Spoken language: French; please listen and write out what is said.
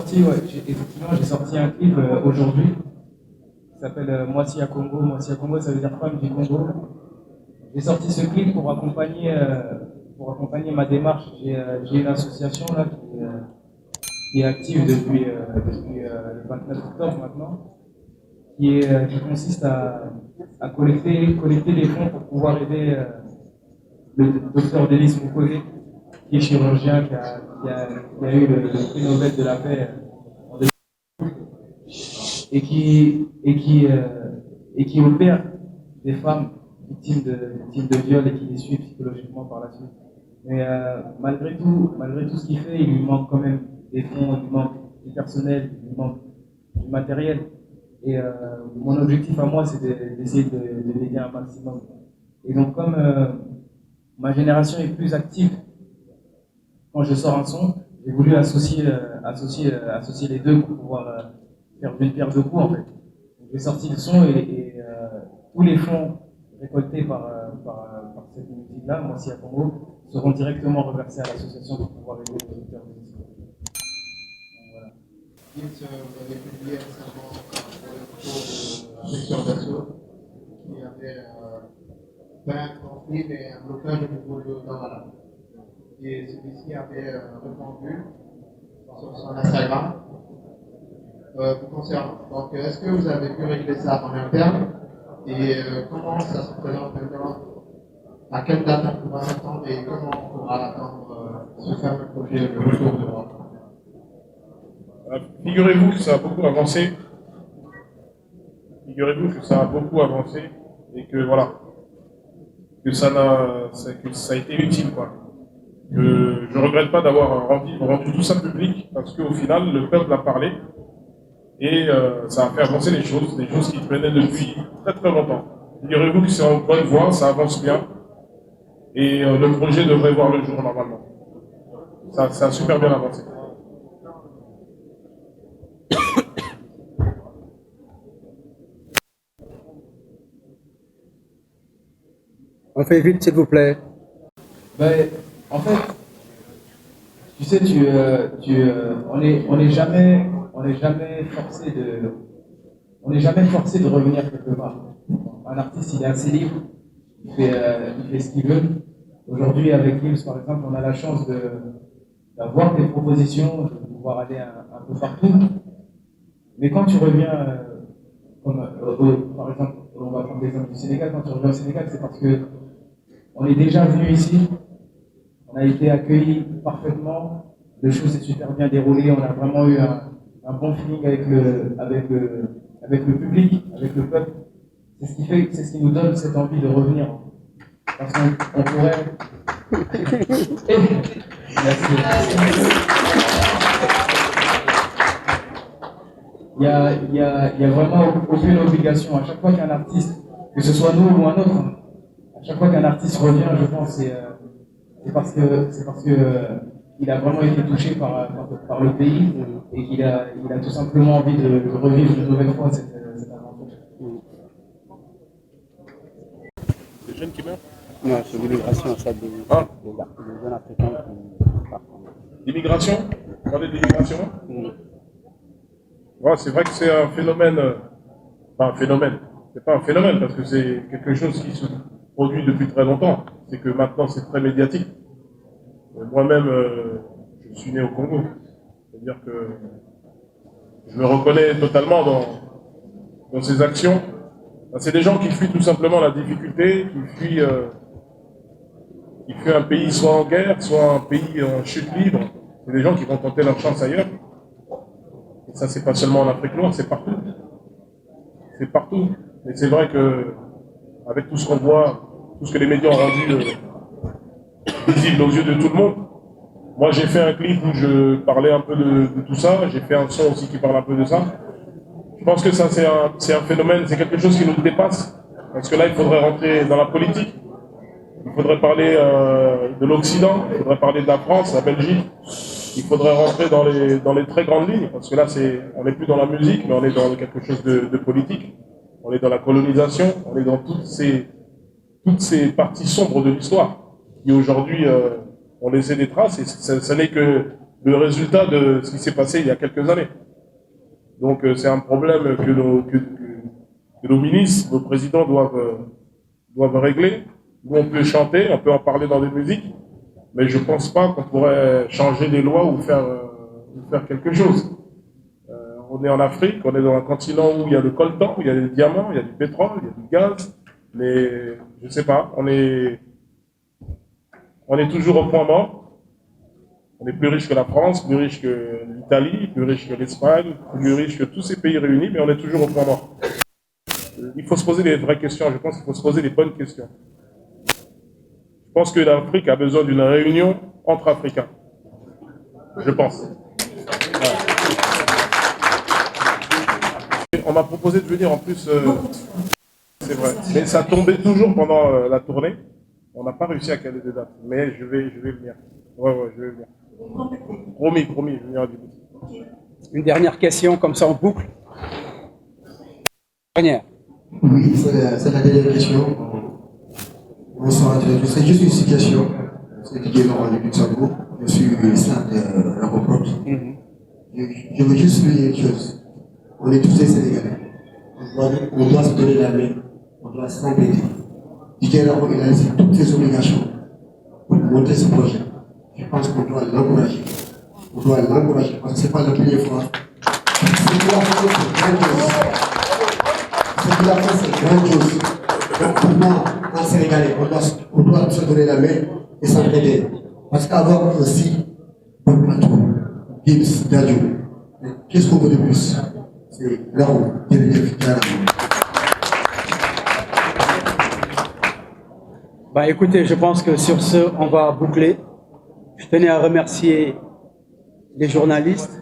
Effectivement, j'ai sorti un clip aujourd'hui qui s'appelle Moitié à Congo. Moitié à Congo, ça veut dire femme du Congo. J'ai sorti ce clip pour accompagner ma démarche. J'ai une association là qui est active depuis le 29 octobre maintenant, qui consiste à collecter des fonds pour pouvoir aider le docteur Denis Mukwege, qui est chirurgien, qui a eu le prix Nobel de la paix en 2000, et qui opère des femmes victimes de viol et qui les suit psychologiquement par la suite. Mais malgré tout ce qu'il fait, il lui manque quand même des fonds, il lui manque du personnel, il lui manque du matériel. Et mon objectif à moi, c'est d'essayer de l'aider un maximum. Et donc, comme ma génération est plus active, quand je sors un son, j'ai voulu associer les deux pour pouvoir faire une pierre deux coups en fait. J'ai sorti le son et tous les fonds récoltés par cette musique-là, Moitié à Congo, seront directement reversés à l'association pour pouvoir aider les auditeurs de musique. Voilà. Vous avez publié récemment le secteur d'assaut qui avait fait un conflit et un blocage au niveau de Douala. Et celui-ci avait répondu sur son Instagram vous concernant. Donc, est-ce que vous avez pu régler ça en interne et comment ça se présente maintenant? À quelle date on pourra s'attendre et comment on pourra attendre ce fameux projet de retour de droit? Figurez-vous que ça a beaucoup avancé. Figurez-vous que ça a beaucoup avancé et que voilà, que ça a été utile quoi. Que je regrette pas d'avoir rendu tout ça public parce qu'au final le peuple a parlé et ça a fait avancer les choses qui traînaient depuis très très longtemps. Figurez-vous que c'est en bonne voie, ça avance bien et le projet devrait voir le jour normalement. Ça a super bien avancé. On fait vite, s'il vous plaît. Ben, en fait, tu sais, on n'est jamais forcé de revenir quelque part. Un artiste, il est assez libre, il fait ce qu'il veut. Aujourd'hui, avec Gims, par exemple, on a la chance d'avoir des propositions, de pouvoir aller un peu partout. Mais quand tu reviens, par exemple, on va prendre l'exemple du Sénégal, quand tu reviens au Sénégal, c'est parce que on est déjà venu ici, on a été accueillis parfaitement, les choses s'est super bien déroulées, on a vraiment eu un bon feeling avec le public, avec le peuple. C'est ce qui nous donne cette envie de revenir. Parce qu'on pourrait. Merci. Il y a vraiment aucune obligation. À chaque fois qu'un artiste, que ce soit nous ou un autre, à chaque fois qu'un artiste revient, je pense, c'est parce que il a vraiment été touché par le pays et qu'il a tout simplement envie de revivre une nouvelle fois cette aventure. Les jeunes qui meurent? Non, c'est l'immigration, ça, des jeunes africains qui partent. L'immigration? Vous parlez de l'immigration? Ouais, c'est vrai que c'est un phénomène, enfin un phénomène, c'est pas un phénomène parce que c'est quelque chose qui se produit depuis très longtemps, c'est que maintenant c'est très médiatique. Moi-même, je suis né au Congo, c'est-à-dire que je me reconnais totalement dans ces actions. C'est des gens qui fuient tout simplement la difficulté, qui fuient un pays soit en guerre, soit un pays en chute libre. C'est des gens qui vont tenter leur chance ailleurs. Et ça, c'est pas seulement en Afrique noire, c'est partout. C'est partout. Et c'est vrai que, avec tout ce qu'on voit, tout ce que les médias ont rendu visible aux yeux de tout le monde, moi j'ai fait un clip où je parlais un peu de tout ça, j'ai fait un son aussi qui parle un peu de ça. Je pense que ça, c'est un phénomène, c'est quelque chose qui nous dépasse. Parce que là, il faudrait rentrer dans la politique. Il faudrait parler de l'Occident, il faudrait parler de la France, la Belgique. Il faudrait rentrer dans les très grandes lignes, parce que là, on n'est plus dans la musique, mais on est dans quelque chose de politique. On est dans la colonisation, on est dans toutes ces parties sombres de l'histoire, qui aujourd'hui ont laissé des traces, et ce n'est que le résultat de ce qui s'est passé il y a quelques années. Donc c'est un problème que nos ministres, nos présidents doivent régler. Nous, on peut chanter, on peut en parler dans des musiques, mais je ne pense pas qu'on pourrait changer des lois ou faire quelque chose. On est en Afrique, on est dans un continent où il y a le coltan, où il y a des diamants, il y a du pétrole, il y a du gaz, mais je ne sais pas, on est toujours au point mort. On est plus riche que la France, plus riche que l'Italie, plus riche que l'Espagne, plus riche que tous ces pays réunis, mais on est toujours au point mort. Il faut se poser des vraies questions, je pense qu'il faut se poser des bonnes questions. Je pense que l'Afrique a besoin d'une réunion entre Africains. Je pense. Ouais. On m'a proposé de venir en plus, c'est vrai, mais ça tombait toujours pendant la tournée. On n'a pas réussi à caler des dates, mais je vais venir. Ouais, je vais venir. Promis, je vais venir à Djibouti. Une dernière question, comme ça en boucle. Dernière. Oui, c'est la dernière question. Bonsoir à tous. C'est juste une situation. C'est Didier Laurent du Luxembourg. Je suis stade de l'aéroport. Je veux juste vous dire une chose. On est tous des Sénégalais. On doit se donner la main. On doit s'embêter. Didier Laurent, il a laissé toutes ses obligations pour monter ce projet. Je pense qu'on doit l'encourager. On doit l'encourager parce que ce n'est pas la première fois. Ce qu'il a fait, c'est grandiose. Ce qu'il a fait, c'est grandiose. Donc pour moi, en Sénégalais, on doit se donner la main et s'entraider. Parce qu'avoir aussi un plateau, Gibbs, Dadjo, qu'est-ce qu'on veut de plus? C'est là-haut, Bah écoutez, je pense que sur ce, on va boucler. Je tenais à remercier les journalistes,